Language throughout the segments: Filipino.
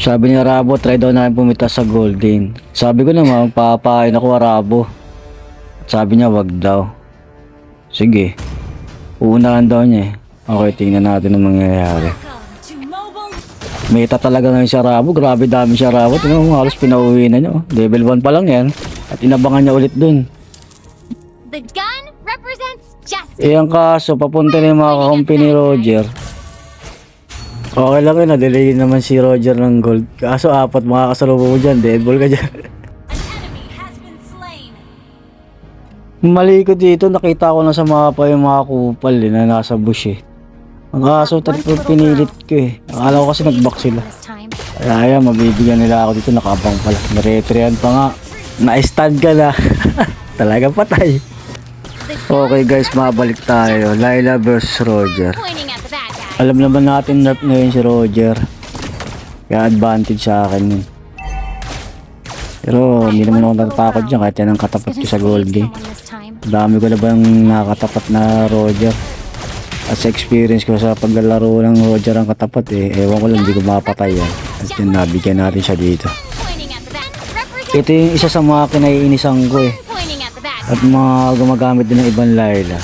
Sabi ni Rabo, try daw namin pumita sa Golden. Sabi ko naman, papain ako Rabo. Sabi niya, wag daw. Sige. Uunahan daw niya eh. Okay, tingnan natin ang mangyayari. Meta talaga ngayon si Rabo. Grabe dami si Rabo. Tingnan mo, halos pinauwi na niya. Level 1 pa lang yan. At inabangan niya ulit dun. The gun represents justice. Eh ang kaso, papunta na yung mga kakampi ni Roger. Okay lang yun, na-delay naman si Roger ng gold. Kaso apat makakasalubong mo dyan, dead ball ka dyan. An enemy has been slain. Mali ko dito, nakita ko na sa mapa yung mga kupal na nasa bush eh. Ang kaso, tatlo pinilit ko eh. Akala ko kasi nag-back sila. Kaya mabibigyan nila ako dito, nakabang pala. Naretrian pa nga. Na-stand ka na. Talaga patay. Okay guys, mabalik tayo. Layla versus Roger. Pointing at the bad guy. Alam naman natin nerf ngayon si Roger. Kaya advantage sa akin yun. Pero hindi naman ako natatakot dyan kahit yan ang katapat ko sa gold game. Dami ko na bang nakatapat na Roger. At sa experience ko sa paglalaro ng Roger ang katapat eh. Ewan ko lang, hindi ko mapatay yan. At yun, nabigyan natin siya dito. Pointing at the bad represents Ito yung isa sa mga kinaiinisan ko eh. pointing at the bad At mga gumagamit din ng ibang Layla.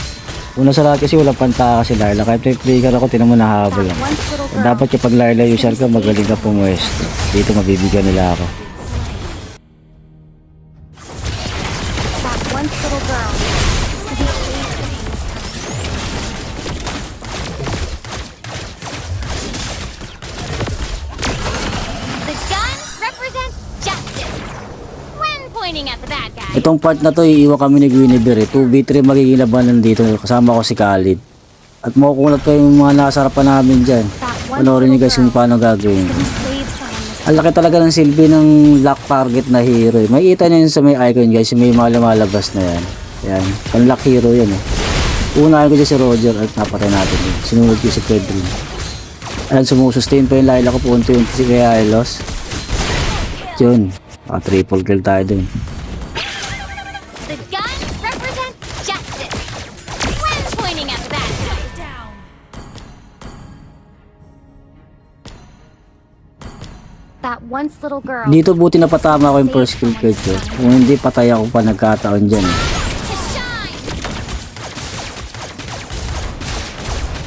Una sa lahat kasi walang pantaka si Layla. Kahit play-player ako, tinan mo nahabol lang. Once little girl. Dapat kapag Layla user ka, magaling ka pumwesto. Dito mabibigyan nila ako. That once little girl. To be saved. The gun represents justice. When pointing at the bad guy. Itong part na to, iiwan kami ni Guinevere. 2v3 magiging labanan dito. Kasama ko si Khalid. At makukulat pa yung mga nasarapan namin dyan. Panoorin nyo guys kung paano gagawin. To save someone. Ang laki talaga ng silbi ng lock target na hero. Makikita nyo yun sa may icon guys. May mga lumalabas na yan. Yan. Ang lock hero yan eh. Unahin ko dyan si Roger at napatay natin yun. Sinunod ko si Pedrin. Ayan, sumusustain pa yung Layla ko. Punti-unti si kaya Elos. Yun. Triple kill tayo dun. The gun represents justice. When pointing at the bad guy. Down. That once little girl. Dito buti napatama ko yung first kill ko. Kung hindi patay ako pa nagkataon dyan. To shine.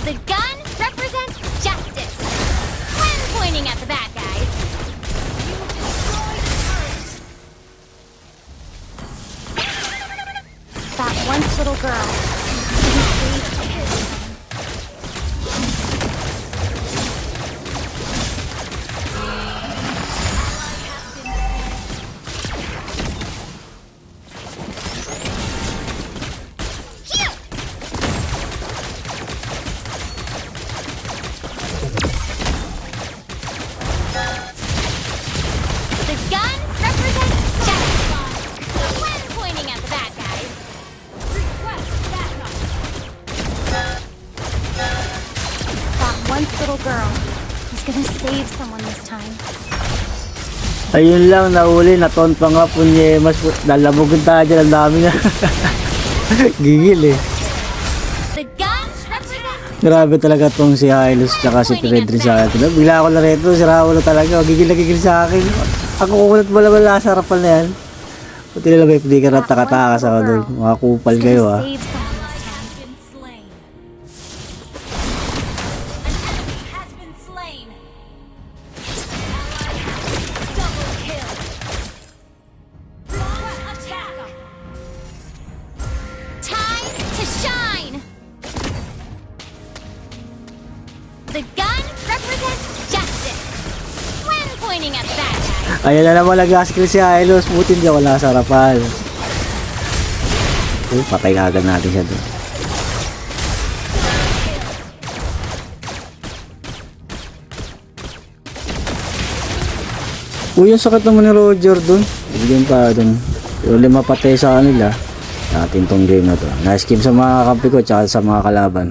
The gun represents justice. When pointing at the bad guys. That once little girl. The gun represents justice. When pointing at the bad guys. Request backup. That once little girl is gonna save someone this time. Ayun lang, nahuli, naton pa nga punyemas. Lalamugan tayo dyan, ang dami na. Gigil eh. The gun represents Grabe talaga tong si Hylos tsaka si Pedrin sa akin. Bigla ako na rito, si Raulo talaga. Gigil na gigil sa akin. Ako kukulat wala sa harapan na yan. Pati nila may flicker at takatakas ako doon. Mga kupal kayo ah. save someone this time. Been slain. An enemy has been slain. Double kill. Attack. Time to shine. The gun represents justice. When pointing at the bad guy. Ayan na naman nag-skill si Hylos. Buti hindi ako nasa harapan. Patay agad natin siya doon. Uy, ang sakit naman ni Roger doon. Bigyan pa doon. Yung 5 patay sa kanila. Natin tong game na to. Nice game sa mga kampi ko tsaka sa mga kalaban.